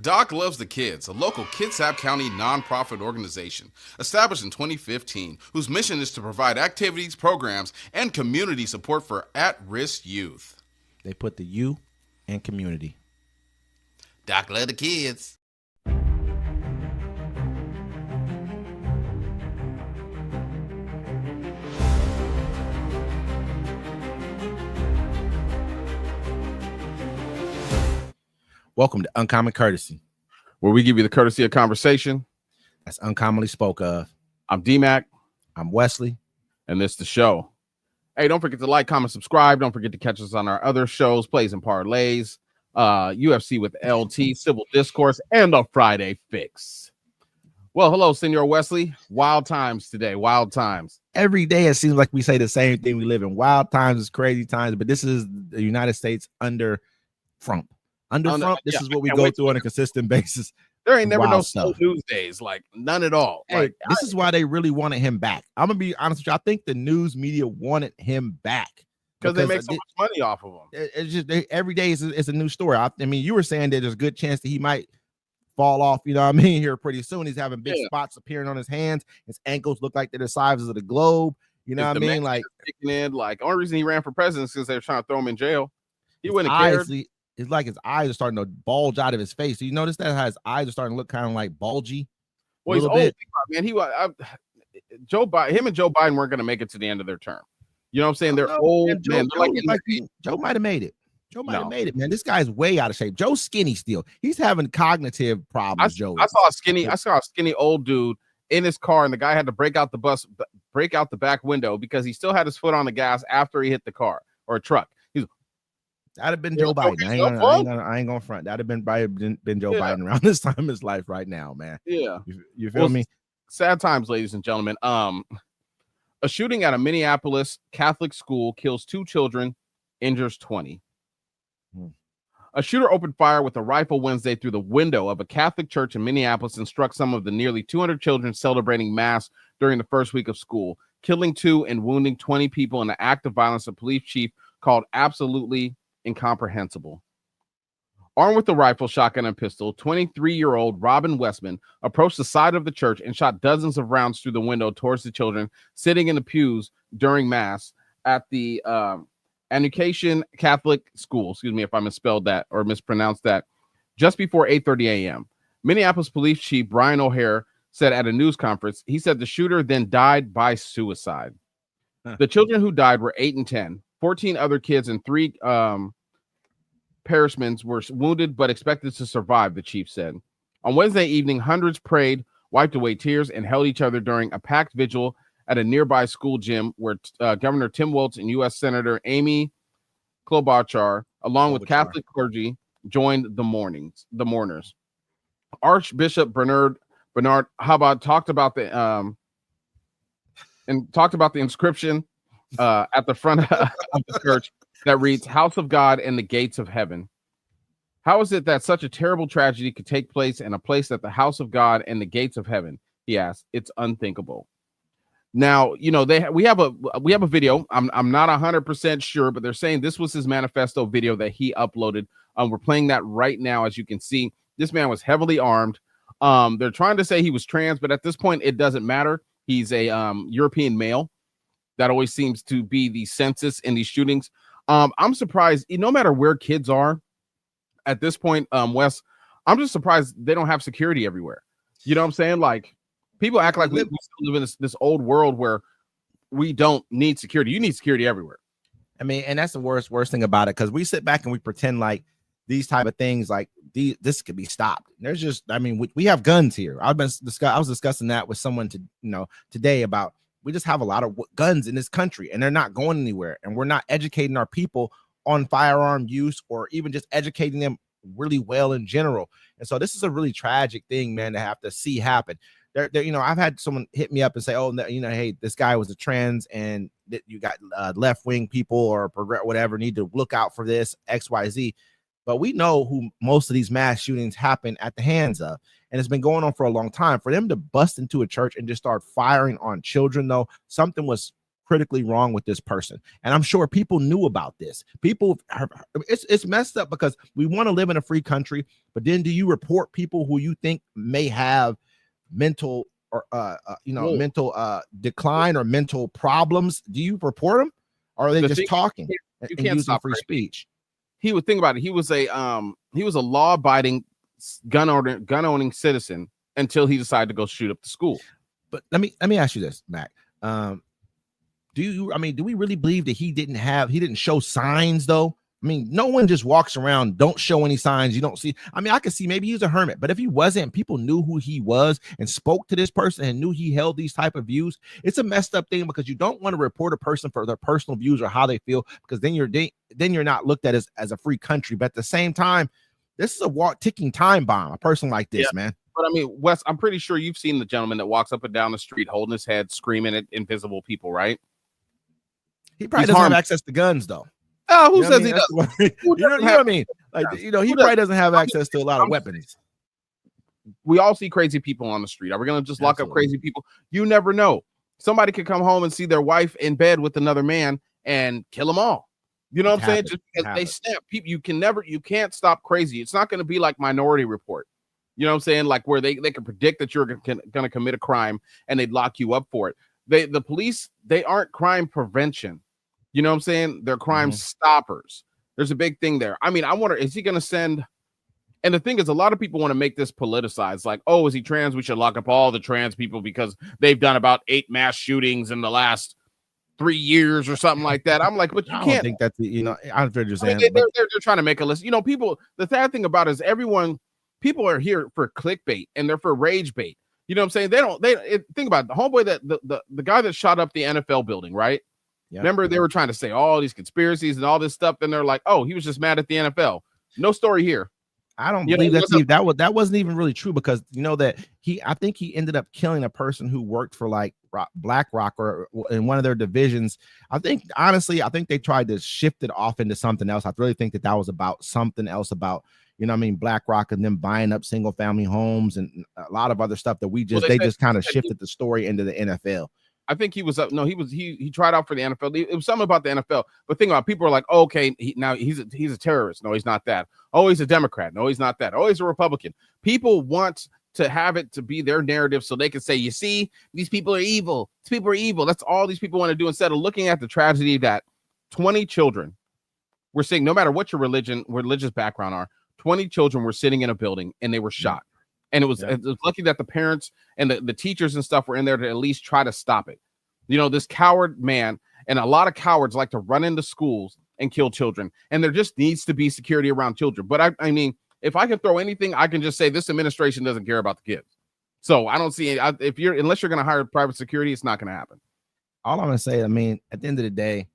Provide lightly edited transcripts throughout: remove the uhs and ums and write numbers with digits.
Doc Loves the Kids, a local Kitsap County nonprofit organization established in 2015, whose mission is to provide activities, programs, and community support for at-risk youth. They put the you in community. Doc Loves the Kids. Welcome to Uncommon Courtesy, where we give you the courtesy of conversation that's uncommonly spoke of. I'm D-Mac. I'm Wesley. And this is the show. Hey, don't forget to like, comment, subscribe. Don't forget to catch us on our other shows, Plays and Parlays, UFC with LT, Civil Discourse, and the Friday Fix. Well, hello, Senor Wesley. Wild times today. Wild times. Every day it seems like we say the same thing. We live in wild times, it's crazy times, but this is the United States under Trump. Trump, this is what we go through on a consistent basis. There ain't never no slow news days, like none at all. Hey, this is why they really wanted him back. I'm gonna be honest with you. I think the news media wanted him back because they make so much money off of him. It's just every day is a new story. I mean, you were saying that there's a good chance that he might fall off. You know what I mean? Here pretty soon, he's having big spots appearing on his hands. His ankles look like they're the size of the globe. You know what I mean? Like kicking in. Like only reason he ran for president is because they were trying to throw him in jail. He wouldn't have cared. It's like his eyes are starting to bulge out of his face. Do you notice that how his eyes are starting to look kind of like bulgy? Well, he's old, man. He was Joe Biden. Him and Joe Biden weren't going to make it to the end of their term. You know what I'm saying? They're old, man. Joe might have made it. Joe might have made it, man. This guy's way out of shape. Joe's skinny still. He's having cognitive problems. I saw a skinny old dude in his car, and the guy had to break out the back window because he still had his foot on the gas after he hit the car or a truck. That'd have been Joe Biden. I ain't gonna front. That'd have been Joe Biden around this time in his life right now, man. Yeah. You feel me? Sad times, ladies and gentlemen. A shooting at a Minneapolis Catholic school kills 2 children, injures 20. A shooter opened fire with a rifle Wednesday through the window of a Catholic church in Minneapolis and struck some of the nearly 200 children celebrating Mass during the first week of school, killing 2 and wounding 20 people in an act of violence, a police chief called absolutely incomprehensible. Armed with a rifle, shotgun, and pistol, 23-year-old Robin Westman approached the side of the church and shot dozens of rounds through the window towards the children sitting in the pews during Mass at the Annunciation Catholic School. Excuse me if I misspelled that or mispronounced that. Just before 8:30 a.m. Minneapolis Police Chief Brian O'Hare said at a news conference, he said the shooter then died by suicide. The children who died were 8 and 10. 14 other kids and 3 parishioners were wounded but expected to survive, the chief said. On Wednesday evening, hundreds prayed, wiped away tears, and held each other during a packed vigil at a nearby school gym where Governor Tim Walz and U.S. Senator Amy Klobuchar, along with Catholic clergy, joined the mourners. Archbishop Bernard Habad talked about the inscription at the front of the church that reads, "House of God and the Gates of Heaven." How is it that such a terrible tragedy could take place in a place at the House of God and the Gates of Heaven? He asked. It's unthinkable. Now, you know, we have a video. I'm not 100% sure, but they're saying this was his manifesto video that he uploaded. We're playing that right now. As you can see, this man was heavily armed. They're trying to say he was trans, but at this point, it doesn't matter. He's a European male. That always seems to be the census in these shootings. I'm surprised, no matter where kids are at this point, Wes, I'm just surprised they don't have security everywhere. You know what I'm saying? Like, people act like we still live in this old world where we don't need security. You need security everywhere. I mean, and that's the worst thing about it, because we sit back and we pretend like these type of things, like this could be stopped. There's just, I mean, we have guns here. I was discussing that with someone today about, we just have a lot of guns in this country and they're not going anywhere. And we're not educating our people on firearm use or even just educating them really well in general. And so this is a really tragic thing, man, to have to see happen. I've had someone hit me up and say, oh, hey, this guy was a trans and that you got left-wing people or whatever need to look out for this XYZ. But we know who most of these mass shootings happen at the hands of. And it's been going on for a long time. For them to bust into a church and just start firing on children, though, something was critically wrong with this person. And I'm sure people knew about this. It's messed up because we want to live in a free country, but then do you report people who you think may have mental or mental decline or mental problems? Do you report them, or are they just talking and using free speech? He would think about it. He was a law-abiding gun owning citizen until he decided to go shoot up the school. But let me ask you this, Mac. Do we really believe that he didn't show signs though? I mean, no one just walks around, don't show any signs. You don't see. I mean, I could see maybe he was a hermit, but if he wasn't, people knew who he was and spoke to this person and knew he held these type of views. It's a messed up thing because you don't want to report a person for their personal views or how they feel, because then you're not looked at as a free country. But at the same time, this is a ticking time bomb. A person like this, man. But I mean, Wes, I'm pretty sure you've seen the gentleman that walks up and down the street holding his head, screaming at invisible people, right? He probably doesn't have access to guns, though. Oh, who says he does? You know what I mean? Like, he probably doesn't have access to a lot of weapons. We all see crazy people on the street. Are we going to just lock up crazy people? You never know. Somebody could come home and see their wife in bed with another man and kill them all. You know what I'm saying? Just because they snap. People, you can't stop crazy. It's not going to be like Minority Report. You know what I'm saying? Like where they can predict that you're going to commit a crime and they'd lock you up for it. The police, they aren't crime prevention. You know what I'm saying? They're crime stoppers. There's a big thing there. I mean, I wonder, is he going to send? And the thing is, a lot of people want to make this politicized. Like, oh, is he trans? We should lock up all the trans people because they've done about 8 mass shootings in the last 3 years or something like that. I'm like, but you can't. I don't think that's I'm just saying. They're trying to make a list. You know, people. The sad thing about it is people are here for clickbait and they're for rage bait. You know what I'm saying? Think about it. The homeboy the guy that shot up the NFL building, right? Yep. Remember, they were trying to say all these conspiracies and all this stuff. Then they're like, oh, he was just mad at the NFL. No story here. I don't believe that wasn't even really true, because I think he ended up killing a person who worked for like BlackRock or in one of their divisions. I think they tried to shift it off into something else. I really think that was about something else about, BlackRock and them buying up single family homes and a lot of other stuff that they just kind of shifted the story into the NFL. I think he was up. No, he tried out for the NFL. It was something about the NFL. But think about it, people are like, oh, okay, now he's a terrorist. No, he's not that. Oh, he's a Democrat. No, he's not that. Oh, he's a Republican. People want to have it to be their narrative so they can say, you see, these people are evil. These people are evil. That's all these people want to do, instead of looking at the tragedy that 20 children were seeing, no matter what your religious background are, 20 children were sitting in a building and they were shot. And it was lucky that the parents and the teachers and stuff were in there to at least try to stop it. You know, this coward man, and a lot of cowards like to run into schools and kill children. And there just needs to be security around children. But I mean, if I can throw anything, I can just say this administration doesn't care about the kids. So I don't see unless you're going to hire private security, it's not going to happen. All I'm going to say, I mean, at the end of the day,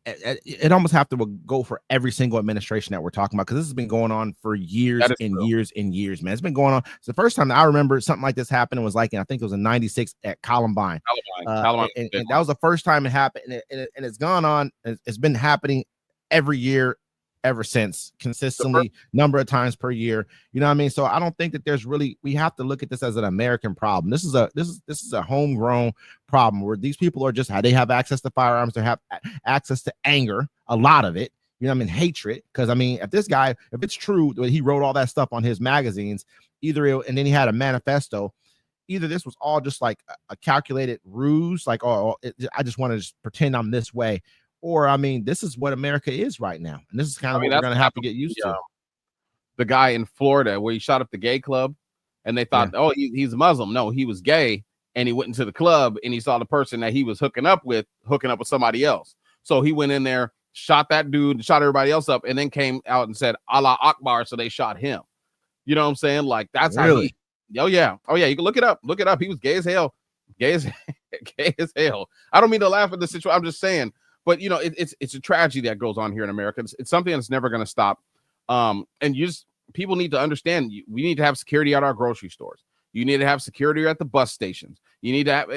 it almost have to go for every single administration that we're talking about, because this has been going on for years and years and years, man. It's been going on. It's the first time that I remember something like this happened was like, I think it was in '96 at Columbine. And that was the first time it happened, and it's gone on. It's been happening every year ever since, consistently, number of times per year. You know what I mean? So I don't think that we have to look at this as an American problem. This is a homegrown problem where these people are they have access to firearms, they have access to anger, a lot of it. You know what I mean? Hatred. Because I mean, if it's true that he wrote all that stuff on his magazines, and then he had a manifesto, either this was all just like a calculated ruse, like, I just want to just pretend I'm this way. Or, I mean, this is what America is right now. And this is kind of what we're going to have to get used to. The guy in Florida where he shot up the gay club and they thought, he's a Muslim. No, he was gay, and he went into the club and he saw the person that he was hooking up with somebody else. So he went in there, shot that dude, shot everybody else up, and then came out and said, Allah Akbar. So they shot him. You know what I'm saying? Like, that's really? How you can look it up. He was gay as hell. Gay as hell. I don't mean to laugh at the situation. I'm just saying. But, you know, it's a tragedy that goes on here in America. It's something that's never going to stop. And people need to understand, we need to have security at our grocery stores. You need to have security at the bus stations. You need to have.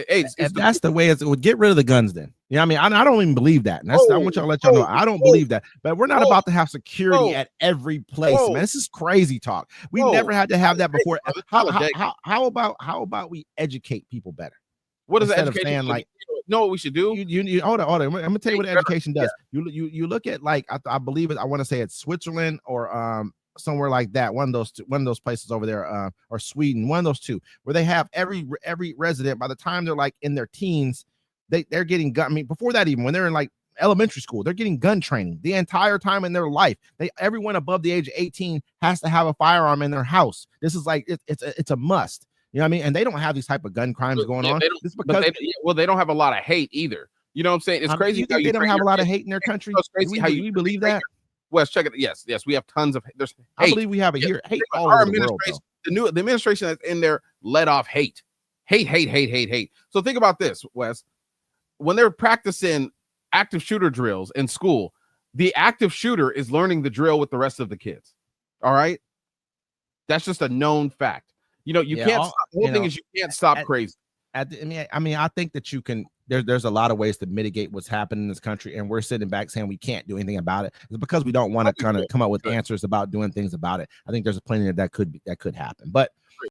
That's the way it would. Get rid of the guns then. You know what I mean? I don't even believe that. And I want y'all to let y'all know. I don't believe that. But we're not about to have security at every place, man. This is crazy talk. We never had to have that before. How about we educate people better? What is education? know what we should do? You hold on. I'm gonna tell you what education does. You look at, like, I believe it. I want to say it's Switzerland or somewhere like that. One of those places over there, or Sweden. One of those two, where they have every resident, by the time they're like in their teens, they're getting gun. I mean, before that, even when they're in like elementary school, they're getting gun training the entire time in their life. Everyone above the age of 18 has to have a firearm in their house. This is like it's a must. You know what I mean? And they don't have these type of gun crimes going on. It's because they don't have a lot of hate either. You know what I'm saying? It's crazy. You think they don't have a lot of hate in their country? It's crazy how you believe that? Wes, check it. Yes, we have tons of. There's hate. I believe we have it here. Hate all over the world. The administration that's in there let off hate. So think about this, Wes. When they're practicing active shooter drills in school, the active shooter is learning the drill with the rest of the kids. All right, that's just a known fact. You know, you can't. The whole thing is you can't stop crazy. I mean, I think that you can. There's a lot of ways to mitigate what's happening in this country, and we're sitting back saying we can't do anything about it. It's because we don't want to kind of come up with answers about doing things about it. I think there's plenty that could happen, but